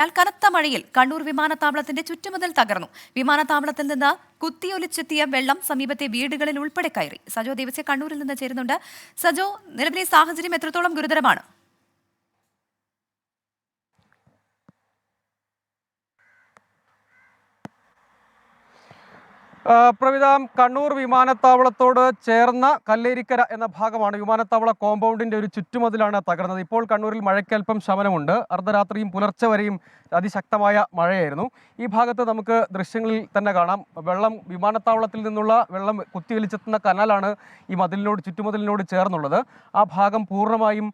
എന്നാൽ കനത്ത മഴയിൽ കണ്ണൂർ വിമാനത്താവളത്തിന്റെ ചുറ്റുമതിൽ തകർന്നു. വിമാനത്താവളത്തിൽ നിന്ന് കുത്തിയൊലിച്ചെത്തിയ വെള്ളം സമീപത്തെ വീടുകളിൽ ഉൾപ്പെടെ കയറി. സജോ ദേവസ്യ കണ്ണൂരിൽ നിന്ന് ചേരുന്നുണ്ട്. സജോ, നിലവിലെ സാഹചര്യം എത്രത്തോളം ഗുരുതരമാണ്? പ്രവിധ, കണ്ണൂർ വിമാനത്താവളത്തോട് ചേർന്ന കല്ലേരിക്കര എന്ന ഭാഗമാണ് വിമാനത്താവള കോമ്പൗണ്ടിന്റെ ഒരു ചുറ്റുമതിലാണ് തകർന്നത്. ഇപ്പോൾ കണ്ണൂരിൽ മഴയ്ക്കൽപ്പം ശമനമുണ്ട്. അർദ്ധരാത്രിയും പുലർച്ചെ വരെയും അതിശക്തമായ മഴയായിരുന്നു. ഈ ഭാഗത്ത് നമുക്ക് ദൃശ്യങ്ങളിൽ തന്നെ കാണാം, വെള്ളം വിമാനത്താവളത്തിൽ നിന്നുള്ള വെള്ളം കുത്തിയൊലിച്ചെത്തുന്ന കനാലാണ് ഈ ചുറ്റുമതിലിനോട് ചേർന്നുള്ളത്. ആ ഭാഗം പൂർണ്ണമായും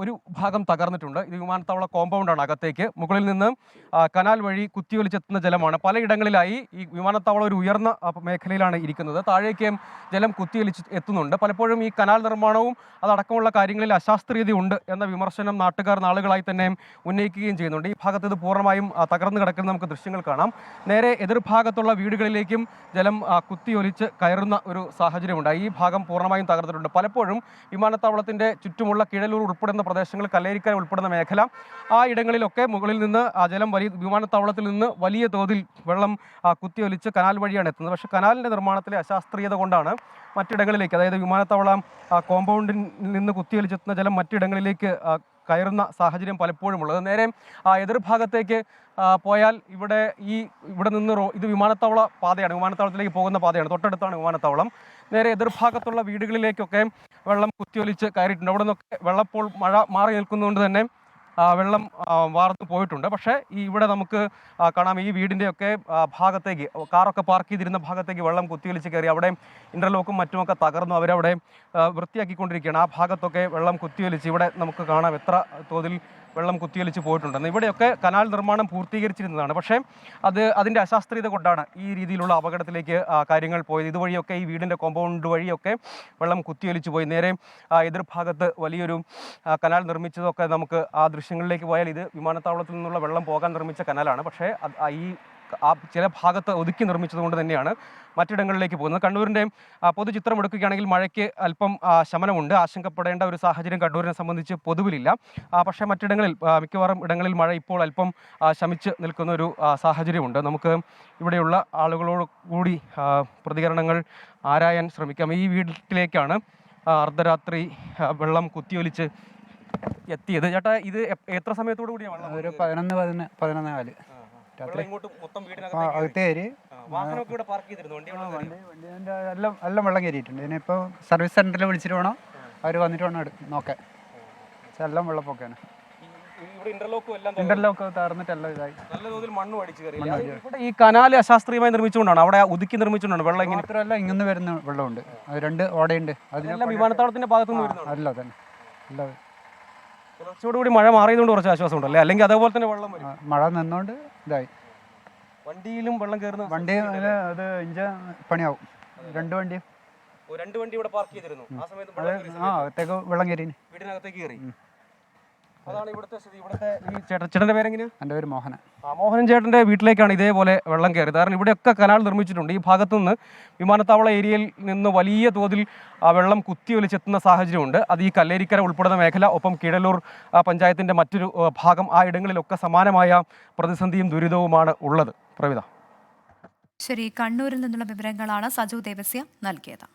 ഒരു ഭാഗം തകർന്നിട്ടുണ്ട്. ഇത് വിമാനത്താവള കോമ്പൗണ്ടാണ്. അകത്തേക്ക് മുകളിൽ നിന്ന് കനാൽ വഴി കുത്തിയൊലിച്ചെത്തുന്ന ജലമാണ്. പലയിടങ്ങളിലായി ഈ വിമാനത്താവളം ഒരു ഉയർന്ന മേഖലയിലാണ് ഇരിക്കുന്നത്. താഴേക്ക് ജലം കുത്തിയൊലിച്ച് എത്തുന്നുണ്ട്. പലപ്പോഴും ഈ കനാൽ നിർമ്മാണവും അതടക്കമുള്ള കാര്യങ്ങളിൽ അശാസ്ത്രീയതയുണ്ട് എന്ന വിമർശനം നാട്ടുകാർ നാളുകളായി തന്നെ ഉന്നയിക്കുകയും ചെയ്യുന്നുണ്ട്. ഈ ഭാഗത്ത് ഇത് പൂർണ്ണമായും തകർന്നു കിടക്കുന്ന നമുക്ക് ദൃശ്യങ്ങൾ കാണാം. നേരെ എതിർഭാഗത്തുള്ള വീടുകളിലേക്കും ജലം കുത്തിയൊലിച്ച് കയറുന്ന ഒരു സാഹചര്യമുണ്ട്. ഈ ഭാഗം പൂർണ്ണമായും തകർന്നിട്ടുണ്ട്. പലപ്പോഴും വിമാനത്താവളത്തിൻ്റെ ചുറ്റുമുള്ള കിഴലൂർ ഉൾപ്പെടുന്ന പ്രദേശങ്ങൾ, കല്ലേരിക്കര ഉൾപ്പെടുന്ന മേഖല, ആ ഇടങ്ങളിലൊക്കെ മുകളിൽ നിന്ന് ആ ജലം വിമാനത്താവളത്തിൽ നിന്ന് വലിയ തോതിൽ വെള്ളം കുത്തിയൊലിച്ച് കനാൽ വഴിയാണ് എത്തുന്നത്. പക്ഷേ കനാലിൻ്റെ നിർമ്മാണത്തിലെ അശാസ്ത്രീയത കൊണ്ടാണ് മറ്റിടങ്ങളിലേക്ക്, അതായത് വിമാനത്താവളം കോമ്പൗണ്ടിൽ നിന്ന് കുത്തിയൊലിച്ചെത്തുന്ന ജലം മറ്റിടങ്ങളിലേക്ക് കയറുന്ന സാഹചര്യം പലപ്പോഴും ഉള്ളത്. നേരെ എതിർഭാഗത്തേക്ക് പോയാൽ ഇവിടെ നിന്ന് ഇത് വിമാനത്താവള പാതയാണ്, വിമാനത്താവളത്തിലേക്ക് പോകുന്ന പാതയാണ്. തൊട്ടടുത്താണ് വിമാനത്താവളം. നേരെ എതിർഭാഗത്തുള്ള വീടുകളിലേക്കൊക്കെ വെള്ളം കുത്തിയൊലിച്ച് കയറിയിട്ടുണ്ട്. അവിടെ നിന്നൊക്കെ വെള്ളപ്പോൾ മഴ മാറി നിൽക്കുന്നതുകൊണ്ട് തന്നെ വെള്ളം വാർന്നു പോയിട്ടുണ്ട്. പക്ഷേ ഇവിടെ നമുക്ക് കാണാം, ഈ വീടിൻ്റെയൊക്കെ ഭാഗത്തേക്ക്, കാറൊക്കെ പാർക്ക് ചെയ്തിരുന്ന ഭാഗത്തേക്ക് വെള്ളം കുത്തിയൊലിച്ച് കയറി. അവിടെ ഇൻ്റർലോക്കും മറ്റുമൊക്കെ തകർന്നു. അവരവിടെ വൃത്തിയാക്കിക്കൊണ്ടിരിക്കുകയാണ്. ആ ഭാഗത്തൊക്കെ വെള്ളം കുത്തിയൊലിച്ച് ഇവിടെ നമുക്ക് കാണാം എത്ര തോതിൽ വെള്ളം കുത്തിയൊലിച്ച് പോയിട്ടുണ്ടെന്ന്. ഇവിടെയൊക്കെ കനാൽ നിർമ്മാണം പൂർത്തീകരിച്ചിരുന്നതാണ്. പക്ഷേ അതിൻ്റെ അശാസ്ത്രീയത കൊണ്ടാണ് ഈ രീതിയിലുള്ള അപകടത്തിലേക്ക് കാര്യങ്ങൾ പോയത്. ഇതുവഴിയൊക്കെ ഈ വീടിൻ്റെ കോമ്പൗണ്ട് വഴിയൊക്കെ വെള്ളം കുത്തിയൊലിച്ച് പോയി. നേരെ എതിർഭാഗത്ത് വലിയൊരു കനാൽ നിർമ്മിച്ചതൊക്കെ നമുക്ക് ആ ദൃശ്യങ്ങളിലേക്ക് പോയാൽ ഇത് വിമാനത്താവളത്തിൽ നിന്നുള്ള വെള്ളം പോകാൻ നിർമ്മിച്ച കനാലാണ്. പക്ഷേ ചില ഭാഗത്ത് ഒതുക്കി നിർമ്മിച്ചത് കൊണ്ട് തന്നെയാണ് മറ്റിടങ്ങളിലേക്ക് പോകുന്നത്. കണ്ണൂരിൻ്റെ പൊതുചിത്രം എടുക്കുകയാണെങ്കിൽ മഴയ്ക്ക് അല്പം ശമനമുണ്ട്. ആശങ്കപ്പെടേണ്ട ഒരു സാഹചര്യം കണ്ണൂരിനെ സംബന്ധിച്ച് പൊതുവിലില്ല. പക്ഷേ മറ്റിടങ്ങളിൽ, മിക്കവാറും ഇടങ്ങളിൽ മഴ ഇപ്പോൾ അല്പം ശമിച്ച് നിൽക്കുന്ന ഒരു സാഹചര്യമുണ്ട്. നമുക്ക് ഇവിടെയുള്ള ആളുകളോട് കൂടി പ്രതികരണങ്ങൾ ആരായാൻ ശ്രമിക്കാം. ഈ വീട്ടിലേക്കാണ് അർദ്ധരാത്രി വെള്ളം കുത്തിയൊലിച്ച് എത്തിയത്. ചേട്ടാ, ഇത് എത്ര സമയത്തോടു കൂടിയാണ്? ഒരു 11-11 എല്ലാം വെള്ളം കയറിയിട്ടുണ്ട്. ഇനിയിപ്പോൾ സർവീസ് സെന്ററിൽ വിളിച്ചിട്ട് വേണം, അവർ വന്നിട്ട് വേണം നോക്കാൻ. എല്ലാം വെള്ളപ്പൊക്കെയാണ്. ഇന്റർലോക്ക് തകർന്നിട്ടെല്ലാം ഇതായി. ഈ കനാല് അശാസ്ത്രീയമായി നിർമ്മിച്ചുകൊണ്ടാണ്, അവിടെ ഒതുക്കി നിർമ്മിച്ചുകൊണ്ടാണ് വെള്ളം ഇങ്ങനെ. മാത്രമല്ല, ഇങ്ങനെ വരുന്ന വെള്ളമുണ്ട്, 2 ഓടയുണ്ട്. അതിനെല്ലാം വിമാനത്താവളത്തിന്റെ ഭാഗത്തുനിന്ന് വരുന്നത്. അല്ല തന്നെ അല്ല, കുറച്ചുകൂടി മഴ മാറിയതുകൊണ്ട് കുറച്ച് ആശ്വാസം ഉണ്ടല്ലേ? അല്ലെങ്കിൽ അതേപോലെ തന്നെ വെള്ളം വരും. മഴ നിന്നുകൊണ്ട് ഇതായി. വണ്ടിയിലും വെള്ളം കയറുന്ന വണ്ടി അത് ഇഞ്ച പണിയാവും. 2 വണ്ടിയും 2 വണ്ടി ഇവിടെ പാർക്ക് ചെയ്തിരുന്നു. ആ സമയത്ത് അകത്തേക്ക് വെള്ളം കയറി, വീടിനകത്തേക്ക് കയറി. അതാണ് ഇവിടുത്തെ സ്ഥിതി. ഇവിടുത്തെ ഈ ചേട്ടൻ്റെ പേരെങ്ങനെയാണ്? എൻ്റെ പേര് മോഹനൻ. മോഹനൻ ചേട്ടൻ്റെ വീട്ടിലേക്കാണ് ഇതേപോലെ വെള്ളം കയറിയത്. കാരണം ഇവിടെയൊക്കെ കനാൽ നിർമ്മിച്ചിട്ടുണ്ട്. ഈ ഭാഗത്തു നിന്ന് വിമാനത്താവള ഏരിയയിൽ നിന്ന് വലിയ തോതിൽ വെള്ളം കുത്തിയൊലിച്ചെത്തുന്ന സാഹചര്യമുണ്ട്. അത് ഈ കല്ലേരിക്കര ഉൾപ്പെടുന്ന മേഖല, ഒപ്പം കിഴലൂർ പഞ്ചായത്തിൻ്റെ മറ്റൊരു ഭാഗം, ആ ഇടങ്ങളിലൊക്കെ സമാനമായ പ്രതിസന്ധിയും ദുരിതവുമാണ് ഉള്ളത്. പ്രവിധ. ശരി, കണ്ണൂരിൽ നിന്നുള്ള വിവരങ്ങളാണ് സജു ദേവസ്യ നൽകിയത്.